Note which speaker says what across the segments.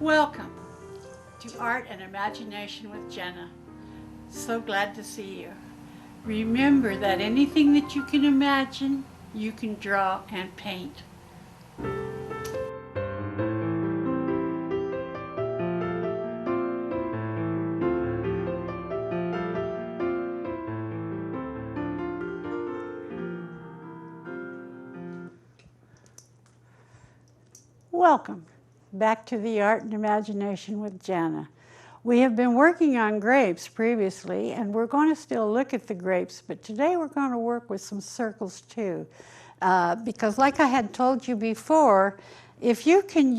Speaker 1: Welcome to Art and Imagination with Janna. So glad to see you. Remember that anything that you can imagine, you can draw and paint. Welcome back to the Art and Imagination with Janna. We have been working on grapes previously, and we're going to still look at the grapes, but today we're going to work with some circles too. Because like I had told you before, if you can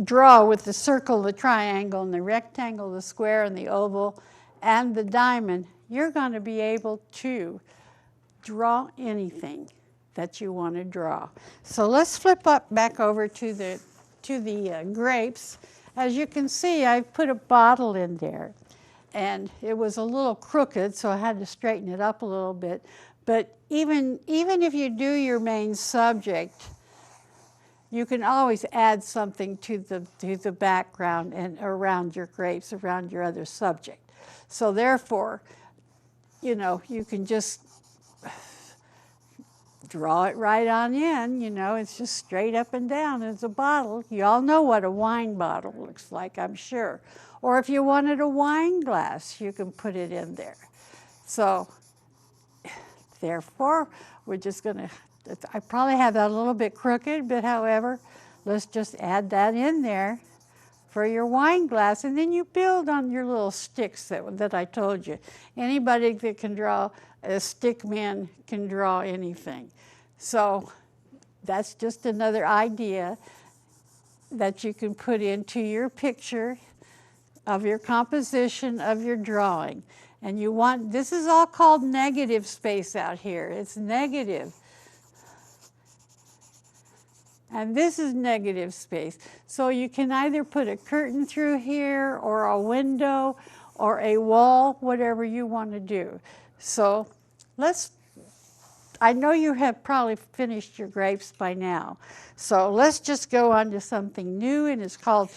Speaker 1: draw with the circle, the triangle, and the rectangle, the square, and the oval, and the diamond, you're going to be able to draw anything that you want to draw. So let's flip up back over to the grapes. As you can see, I've put a bottle in there, and it was a little crooked, so I had to straighten it up a little bit. But even if you do your main subject, you can always add something to the background and around your grapes, around your other subject. So therefore, you can just draw it right on in, it's just straight up and down as a bottle. You all know what a wine bottle looks like, I'm sure. Or if you wanted a wine glass, you can put it in there. So, therefore, we're just gonna, I probably have that a little bit crooked, but however, let's just add that in there for your wine glass, and then you build on your little sticks that I told you. Anybody that can draw, a stick man can draw anything. So that's just another idea that you can put into your picture of your composition of your drawing. And this is all called negative space out here. It's negative. And this is negative space. So you can either put a curtain through here, or a window, or a wall, whatever you want to do. So I know you have probably finished your grapes by now. So let's just go on to something new, and it's called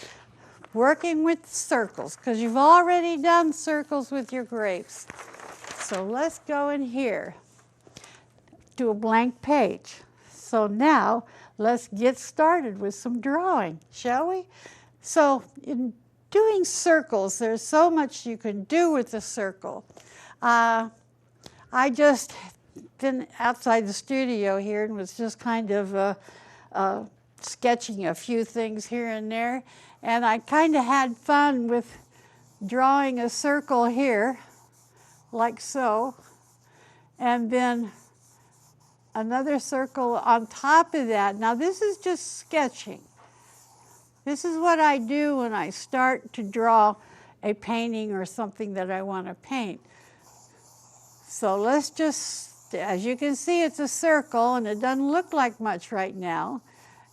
Speaker 1: working with circles, because you've already done circles with your grapes. So let's go in here to a blank page. So now let's get started with some drawing, shall we? So in doing circles, there's so much you can do with a circle. I just been outside the studio here and was just kind of sketching a few things here and there. And I kind of had fun with drawing a circle here, like so. And then another circle on top of that. Now this is just sketching. This is what I do when I start to draw a painting or something that I want to paint. So let's just, as you can see, it's a circle and it doesn't look like much right now.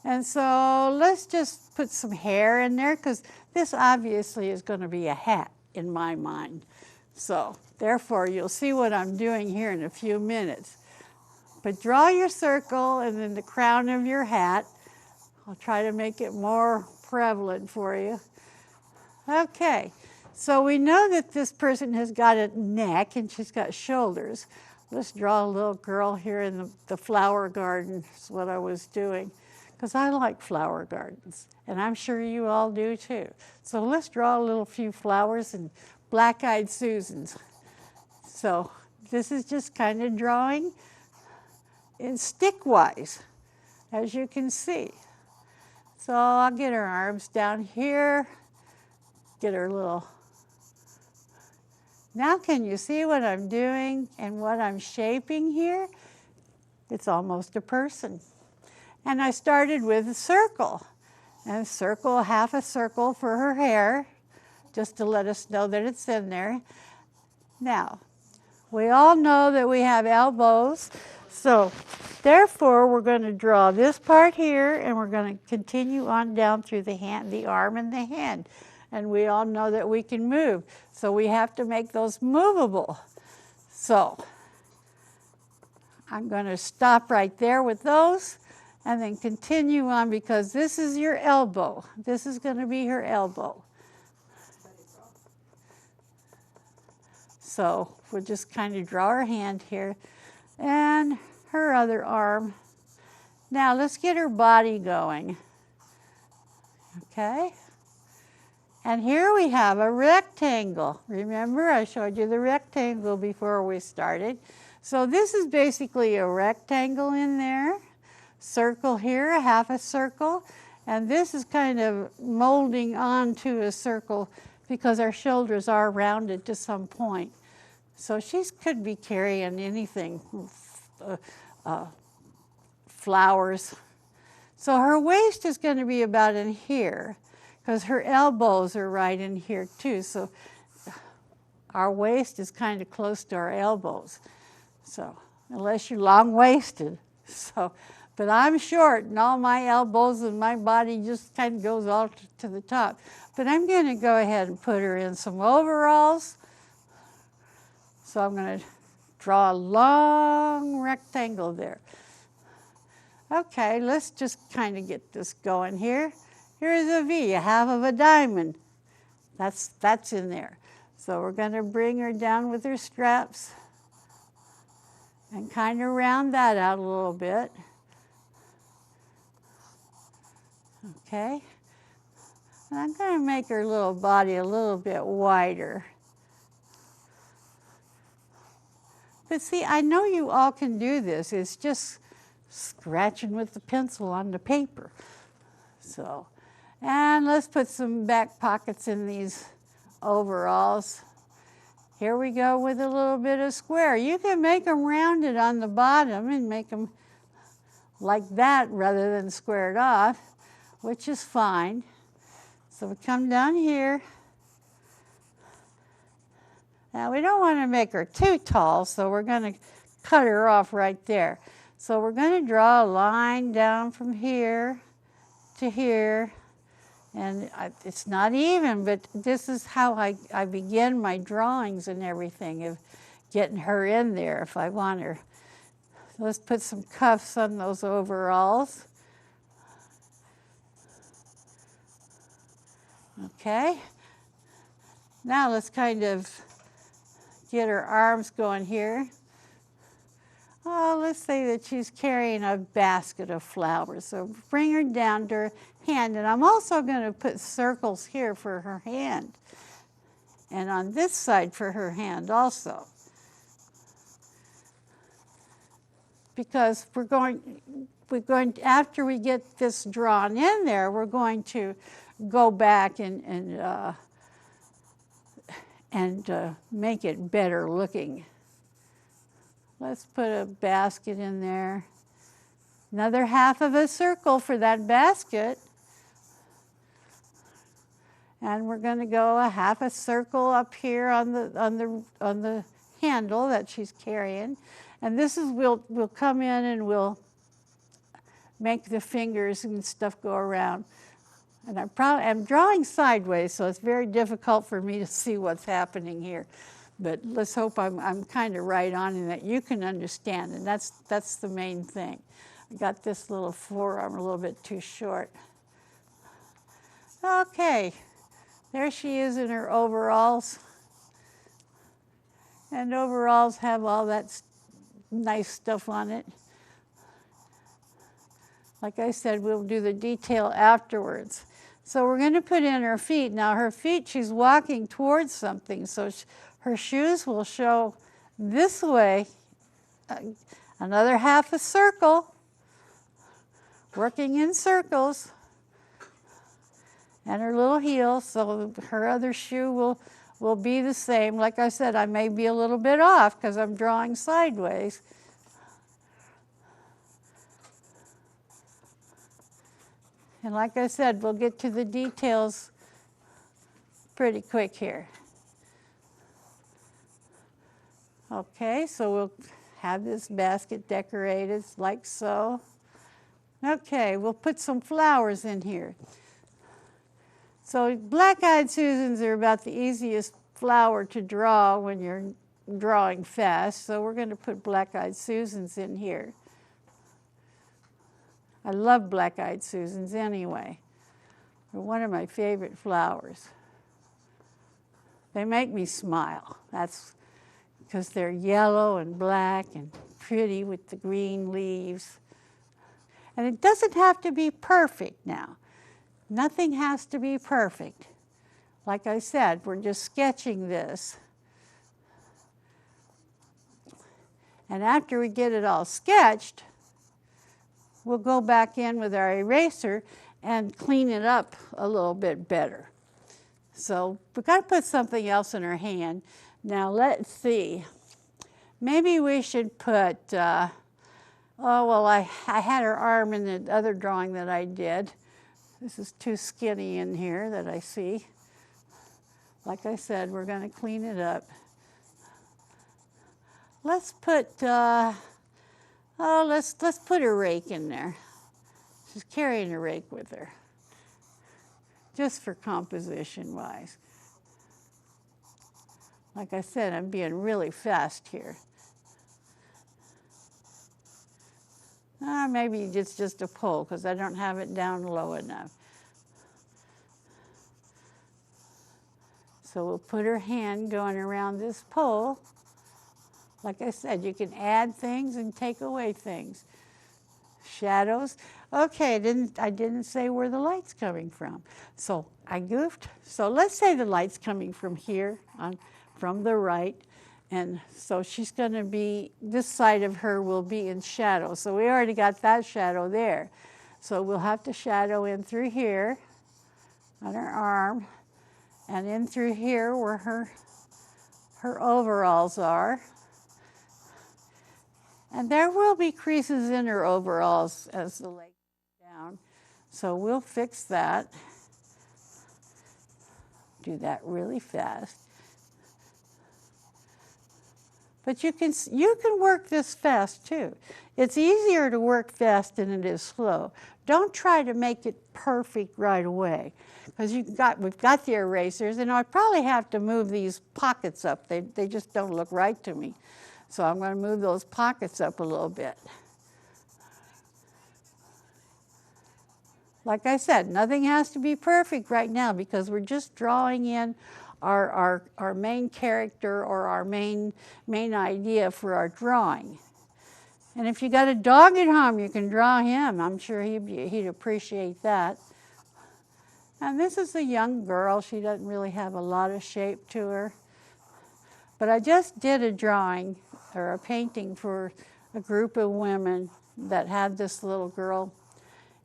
Speaker 1: And so let's just put some hair in there, because this obviously is going to be a hat in my mind. So therefore you'll see what I'm doing here in a few minutes. But draw your circle and then the crown of your hat. I'll try to make it more prevalent for you. Okay, so we know that this person has got a neck and she's got shoulders. Let's draw a little girl here in the flower garden, is what I was doing, because I like flower gardens, and I'm sure you all do too. So let's draw a few flowers and black-eyed Susans. So this is just kind of drawing in stick-wise, as you can see. So I'll get her arms down here, get her little. Now can you see what I'm doing and what I'm shaping here? It's almost a person. And I started with a circle, and half a circle for her hair, just to let us know that it's in there. Now, we all know that we have elbows, so therefore we're going to draw this part here, and we're going to continue on down through the hand, the arm and the hand. And we all know that we can move, so we have to make those movable. So I'm going to stop right there with those, and then continue on because this is your elbow. This is going to be her elbow. So we'll just kind of draw her hand here and her other arm. Now let's get her body going. Okay? And here we have a rectangle. Remember, I showed you the rectangle before we started. So this is basically a rectangle in there. Circle here, a half a circle. And this is kind of molding onto a circle because our shoulders are rounded to some point. So she could be carrying anything, flowers. So her waist is going to be about in here because her elbows are right in here too. So our waist is kind of close to our elbows. So unless you're long-waisted. So, but I'm short and all my elbows and my body just kind of goes all to the top. But I'm going to go ahead and put her in some overalls. So I'm going to draw a long rectangle there. Okay, let's just kind of get this going here. Here's a V, a half of a diamond. That's in there. So we're going to bring her down with her straps and kind of round that out a little bit. Okay. And I'm going to make her little body a little bit wider. But see, I know you all can do this. It's just scratching with the pencil on the paper. So, and let's put some back pockets in these overalls. Here we go with a little bit of square. You can make them rounded on the bottom and make them like that rather than squared off, which is fine. So we come down here. Now we don't want to make her too tall, so we're going to cut her off right there. So we're going to draw a line down from here to here. And it's not even, but this is how I begin my drawings and everything, of getting her in there if I want her. So let's put some cuffs on those overalls. Okay. Now let's kind of get her arms going here. Oh, let's say that she's carrying a basket of flowers. So bring her down to her hand. And I'm also going to put circles here for her hand. And on this side for her hand also. Because we're going, after we get this drawn in there, we're going to go back and make it better looking. Let's put a basket in there. Another half of a circle for that basket. And we're going to go a half a circle up here on the handle that she's carrying. And this is, we'll come in and we'll make the fingers and stuff go around. And I'm drawing sideways, so it's very difficult for me to see what's happening here. But let's hope I'm kind of right on and that you can understand, and that's the main thing. I got this little forearm a little bit too short. Okay, there she is in her overalls. And overalls have all that nice stuff on it. Like I said, we'll do the detail afterwards. So we're going to put in her feet. Now her feet, she's walking towards something, so her shoes will show this way. Another half a circle, working in circles. And her little heel, so her other shoe will be the same. Like I said, I may be a little bit off because I'm drawing sideways. And like I said, we'll get to the details pretty quick here. Okay, so we'll have this basket decorated like so. Okay, we'll put some flowers in here. So black-eyed Susans are about the easiest flower to draw when you're drawing fast. So we're going to put black-eyed Susans in here. I love black-eyed Susans anyway. They're one of my favorite flowers. They make me smile. That's because they're yellow and black and pretty with the green leaves. And it doesn't have to be perfect now. Nothing has to be perfect. Like I said, we're just sketching this. And after we get it all sketched, we'll go back in with our eraser and clean it up a little bit better. So we've got to put something else in her hand. Now let's see. Maybe we should put, oh, well, I had her arm in the other drawing that I did. This is too skinny in here that I see. Like I said, we're going to clean it up. Let's put, let's put a rake in there. She's carrying a rake with her, just for composition-wise. Like I said, I'm being really fast here. Maybe it's just a pull because I don't have it down low enough. So we'll put her hand going around this pole. Like I said, you can add things and take away things. Shadows. Okay, I didn't say where the light's coming from. So I goofed. So let's say the light's coming from here, from the right. And so she's going to be, this side of her will be in shadow. So we already got that shadow there. So we'll have to shadow in through here on her arm and in through here where her overalls are. And there will be creases in her overalls as the leg goes down. So we'll fix that. Do that really fast. But you can work this fast too. It's easier to work fast than it is slow. Don't try to make it perfect right away, because we've got the erasers, and I probably have to move these pockets up. They just don't look right to me. So I'm going to move those pockets up a little bit. Like I said, nothing has to be perfect right now because we're just drawing in our main character or our main idea for our drawing. And if you got a dog at home, you can draw him. I'm sure he'd appreciate that. And this is a young girl. She doesn't really have a lot of shape to her. But I just did a drawing or a painting for a group of women that had this little girl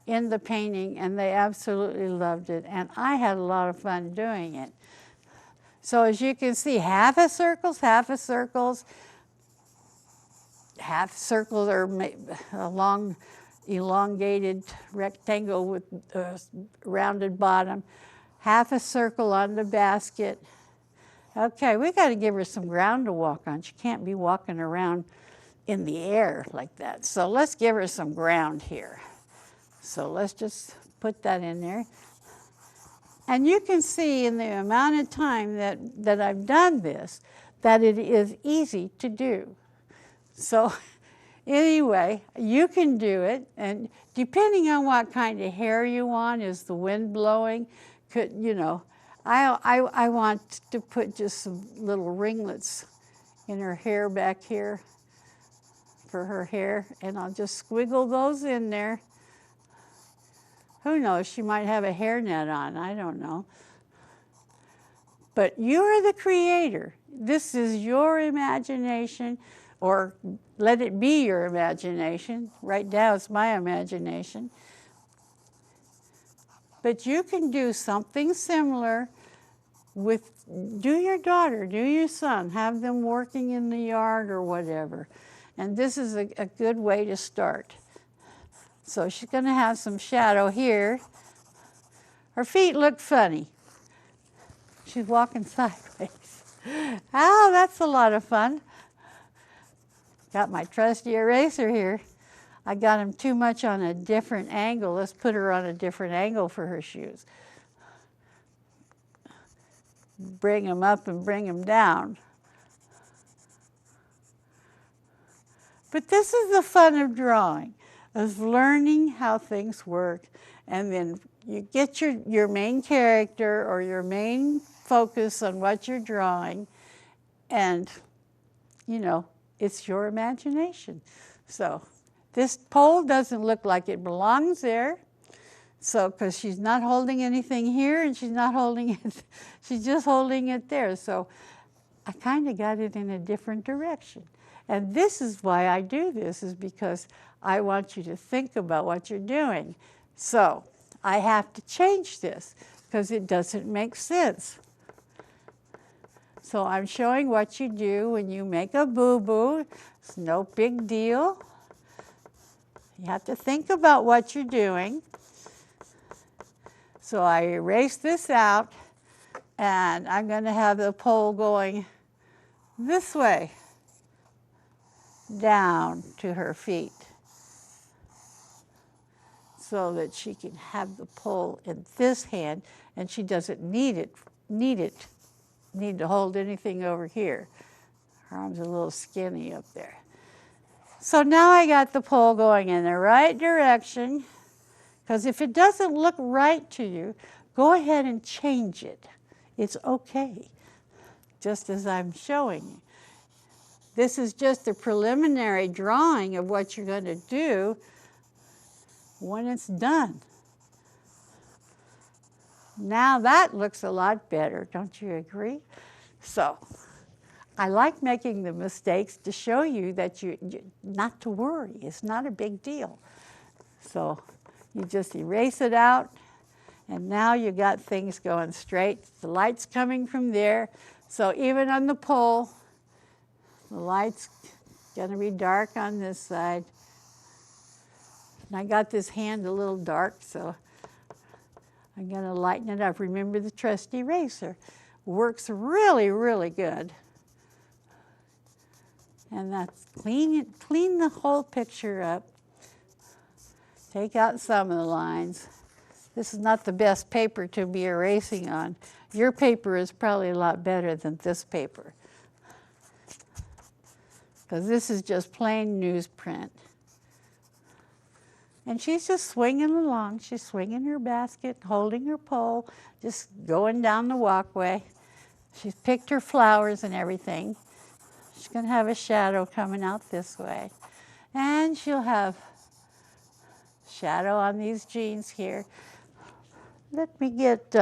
Speaker 1: in the painting, and they absolutely loved it. And I had a lot of fun doing it. So as you can see, half a circles are a long elongated rectangle with a rounded bottom, half a circle on the basket. Okay, we got to give her some ground to walk on. She can't be walking around in the air like that. So let's give her some ground here. So let's just put that in there. And you can see in the amount of time that I've done this, that it is easy to do. So anyway, you can do it. And depending on what kind of hair you want, is the wind blowing, I want to put just some little ringlets in her hair back here for her hair. And I'll just squiggle those in there. Who knows, she might have a hairnet on, I don't know. But you are the creator. This is your imagination, or let it be your imagination. Right now it's my imagination. But you can do something similar do your daughter, do your son, have them working in the yard or whatever. And this is a good way to start. So she's going to have some shadow here. Her feet look funny. She's walking sideways. Oh, that's a lot of fun. Got my trusty eraser here. I got him too much on a different angle. Let's put her on a different angle for her shoes. Bring them up and bring them down. But this is the fun of drawing. is learning how things work, and then you get your main character or your main focus on what you're drawing, and you know, it's your imagination. So this pole doesn't look like it belongs there. So, because she's not holding anything here and she's not holding it, she's just holding it there. So I kind of got it in a different direction. And this is why I do this, is because I want you to think about what you're doing. So I have to change this because it doesn't make sense. So I'm showing what you do when you make a boo-boo. It's no big deal. You have to think about what you're doing. So I erase this out, and I'm going to have the pole going this way, down to her feet, so that she can have the pole in this hand, and she doesn't need to hold anything over here. Her arm's a little skinny up there. So now I got the pole going in the right direction, because if it doesn't look right to you, go ahead and change it. It's okay, just as I'm showing you. This is just a preliminary drawing of what you're going to do when it's done. Now that looks a lot better, don't you agree? So I like making the mistakes to show you that you not to worry. It's not a big deal. So you just erase it out, and now you got things going straight. The light's coming from there. So even on the pole, the light's going to be dark on this side. And I got this hand a little dark, so I'm going to lighten it up. Remember the trusty eraser. Works really, really good. And that's clean the whole picture up. Take out some of the lines. This is not the best paper to be erasing on. Your paper is probably a lot better than this paper, because this is just plain newsprint. And she's just swinging along. She's swinging her basket, holding her pole, just going down the walkway. She's picked her flowers and everything. She's going to have a shadow coming out this way. And she'll have shadow on these jeans here. Let me get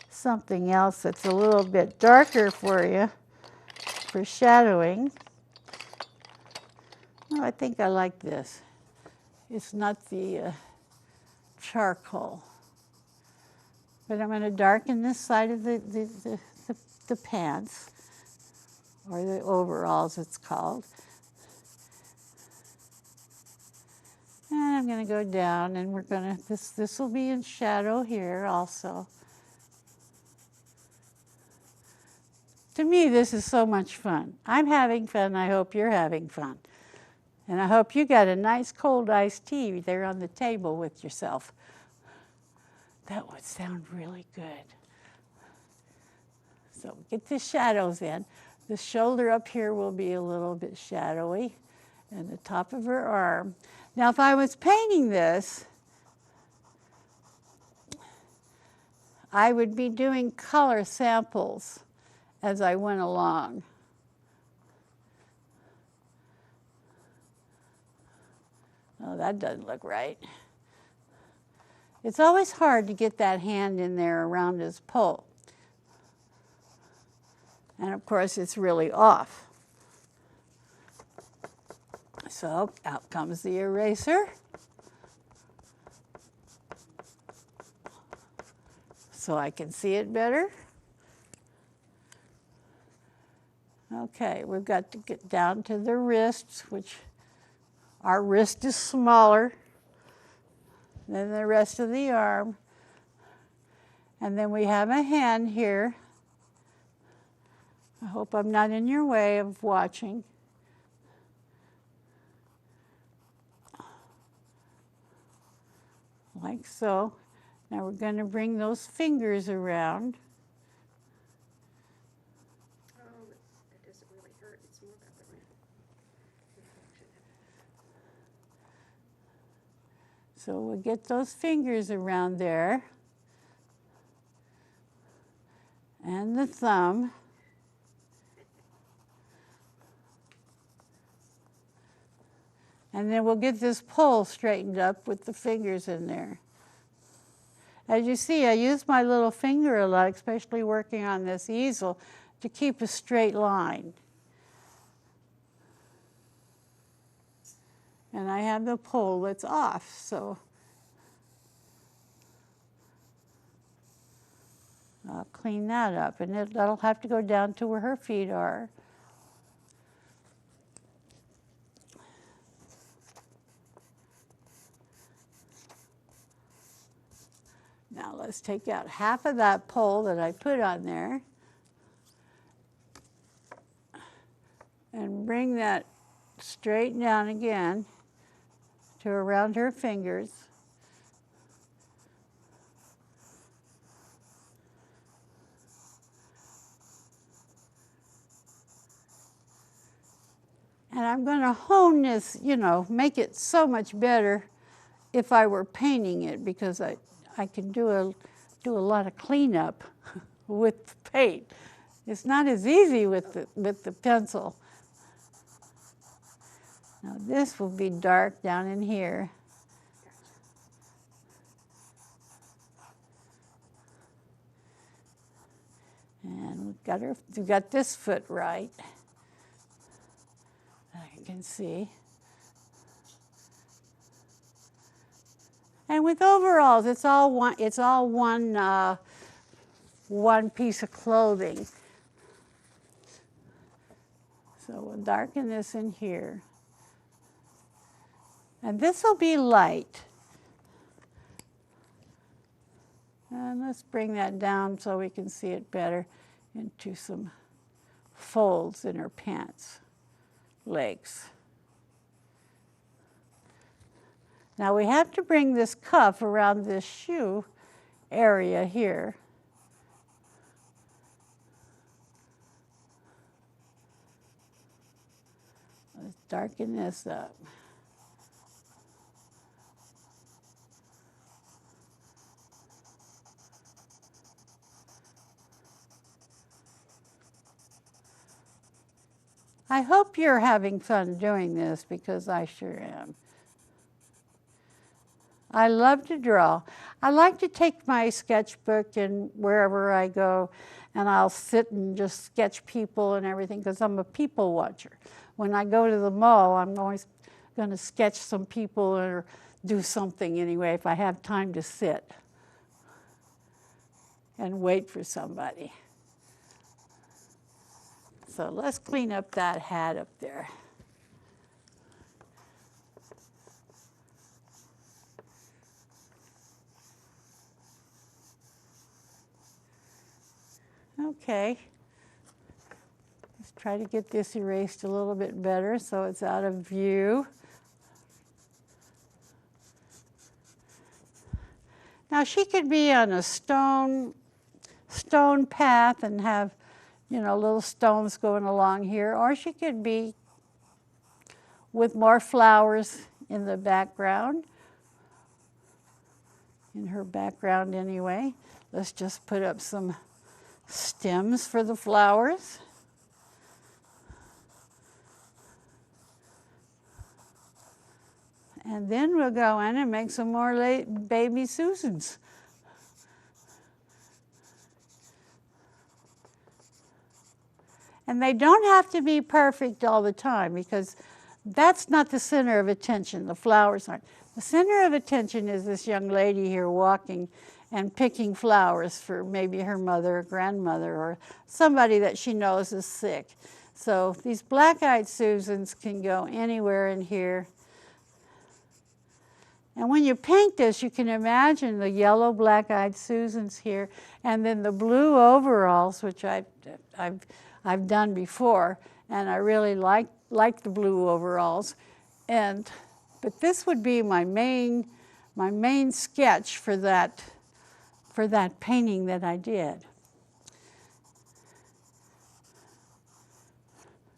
Speaker 1: something else that's a little bit darker for you for shadowing. Oh, I think I like this. It's not the charcoal. But I'm going to darken this side of the pants, or the overalls it's called. And I'm going to go down, and we're going to, this will be in shadow here also. To me, this is so much fun. I'm having fun. I hope you're having fun. And I hope you got a nice cold iced tea there on the table with yourself. That would sound really good. So get the shadows in. The shoulder up here will be a little bit shadowy, and the top of her arm. Now, if I was painting this, I would be doing color samples as I went along. Oh, that doesn't look right. It's always hard to get that hand in there around his pole. And of course, it's really off. So out comes the eraser. So I can see it better. Okay, we've got to get down to the wrists, which our wrist is smaller than the rest of the arm. And then we have a hand here. I hope I'm not in your way of watching. Like so. Now we're going to bring those fingers around.
Speaker 2: Oh, that doesn't really hurt. It's more about the
Speaker 1: So we'll get those fingers around there. And the thumb. And then we'll get this pole straightened up with the fingers in there. As you see, I use my little finger a lot, especially working on this easel, to keep a straight line. And I have the pole that's off, so I'll clean that up. And that'll have to go down to where her feet are. Now let's take out half of that pole that I put on there and bring that straight down again to around her fingers. And I'm going to hone this, make it so much better if I were painting it, because I can do a lot of cleanup with paint. It's not as easy with the pencil. Now this will be dark down in here. And we've got this foot right. I can see. And with overalls, it's all one piece of clothing. So we'll darken this in here. And this will be light. And let's bring that down so we can see it better into some folds in her pants legs. Now we have to bring this cuff around this shoe area here. Let's darken this up. I hope you're having fun doing this, because I sure am. I love to draw. I like to take my sketchbook and wherever I go, and I'll sit and just sketch people and everything, because I'm a people watcher. When I go to the mall, I'm always going to sketch some people or do something anyway if I have time to sit and wait for somebody. So let's clean up that hat up there. Okay. Let's try to get this erased a little bit better so it's out of view. Now she could be on a stone path and have, little stones going along here, or she could be with more flowers in the background, in her background anyway. Let's just put up some stems for the flowers. And then we'll go in and make some more baby Susans. And they don't have to be perfect all the time, because that's not the center of attention. The flowers aren't. The center of attention is this young lady here walking and picking flowers for maybe her mother or grandmother or somebody that she knows is sick. So these black-eyed Susans can go anywhere in here. And when you paint this, you can imagine the yellow black-eyed Susans here, and then the blue overalls, which I've done before, and I really like the blue overalls. But this would be my main sketch for that painting that I did.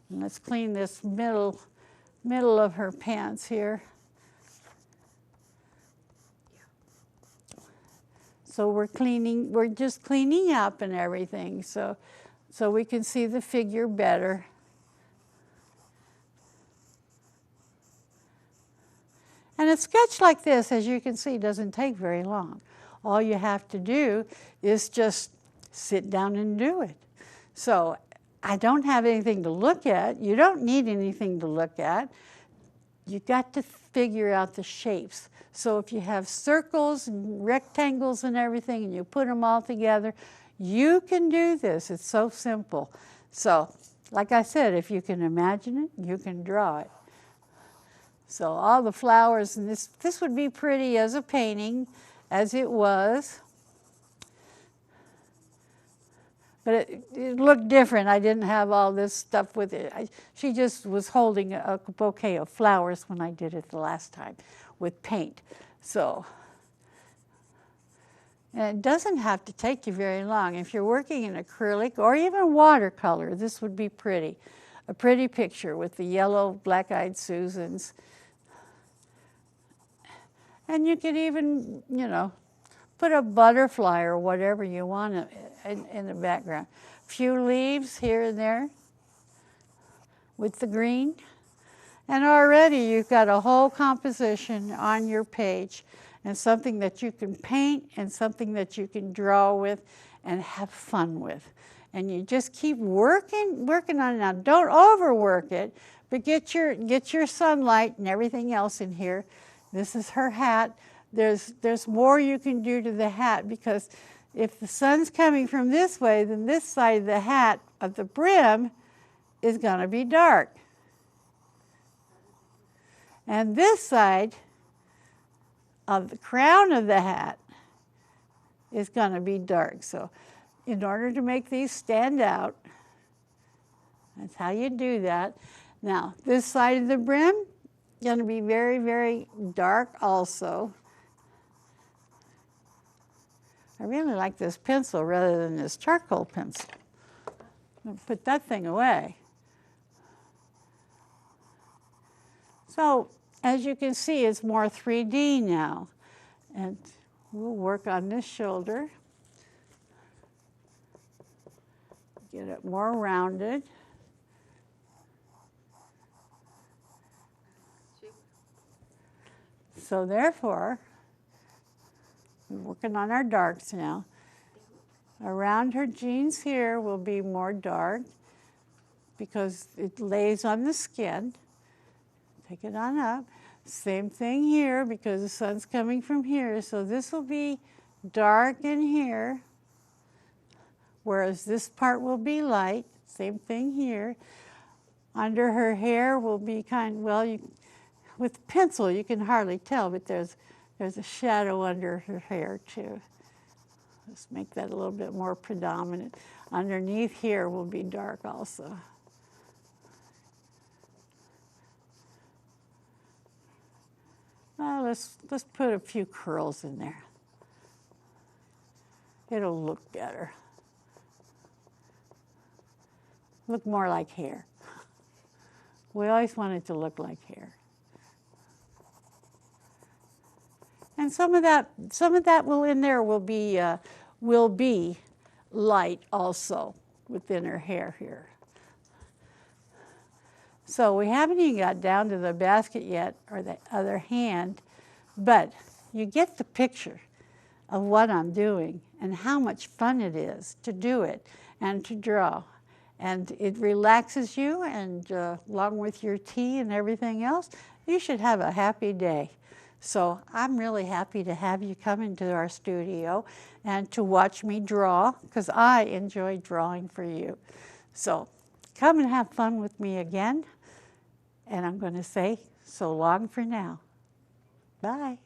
Speaker 1: And let's clean this middle of her pants here. So we're just cleaning up and everything, so we can see the figure better. And a sketch like this, as you can see, doesn't take very long. All you have to do is just sit down and do it. So I don't have anything to look at. You don't need anything to look at. You got to figure out the shapes. So if you have circles and rectangles and everything and you put them all together, you can do this. It's so simple. So like I said, if you can imagine it, you can draw it. So all the flowers, and this would be pretty as a painting, as it was. But it looked different. I didn't have all this stuff with it. She just was holding a bouquet of flowers when I did it the last time with paint. So, and it doesn't have to take you very long. If you're working in acrylic or even watercolor, this would be pretty. A pretty picture with the yellow black-eyed Susans. And you could even, put a butterfly or whatever you want in the background. A few leaves here and there with the green. And already you've got a whole composition on your page, and something that you can paint and something that you can draw with and have fun with. And you just keep working on it. Now, don't overwork it, but get your sunlight and everything else in here. This is her hat. There's more you can do to the hat, because if the sun's coming from this way, then this side of the hat, of the brim, is going to be dark. And this side of the crown of the hat is going to be dark. So in order to make these stand out, that's how you do that. Now, this side of the brim, going to be very, very dark also. I really like this pencil rather than this charcoal pencil. I'm going to put that thing away. So, as you can see, it's more 3D now. And we'll work on this shoulder. Get it more rounded. So therefore, we're working on our darks now. Around her jeans here will be more dark because it lays on the skin. Take it on up. Same thing here because the sun's coming from here. So this will be dark in here, whereas this part will be light. Same thing here. Under her hair will be with pencil you can hardly tell, but there's a shadow under her hair too. Let's make that a little bit more predominant. Underneath here will be dark also. Well, let's put a few curls in there. It'll look better. Look more like hair. We always want it to look like hair. And some of that will be light also within her hair here. So we haven't even got down to the basket yet, or the other hand, but you get the picture of what I'm doing and how much fun it is to do it and to draw. And it relaxes you, and along with your tea and everything else, you should have a happy day. So I'm really happy to have you come into our studio and to watch me draw, because I enjoy drawing for you. So come and have fun with me again. And I'm going to say so long for now. Bye.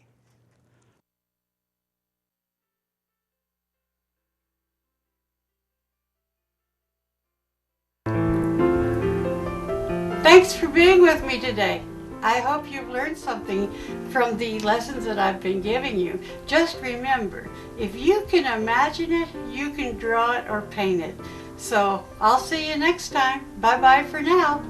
Speaker 1: Thanks for being with me today. I hope you've learned something from the lessons that I've been giving you. Just remember, if you can imagine it, you can draw it or paint it. So I'll see you next time. Bye-bye for now.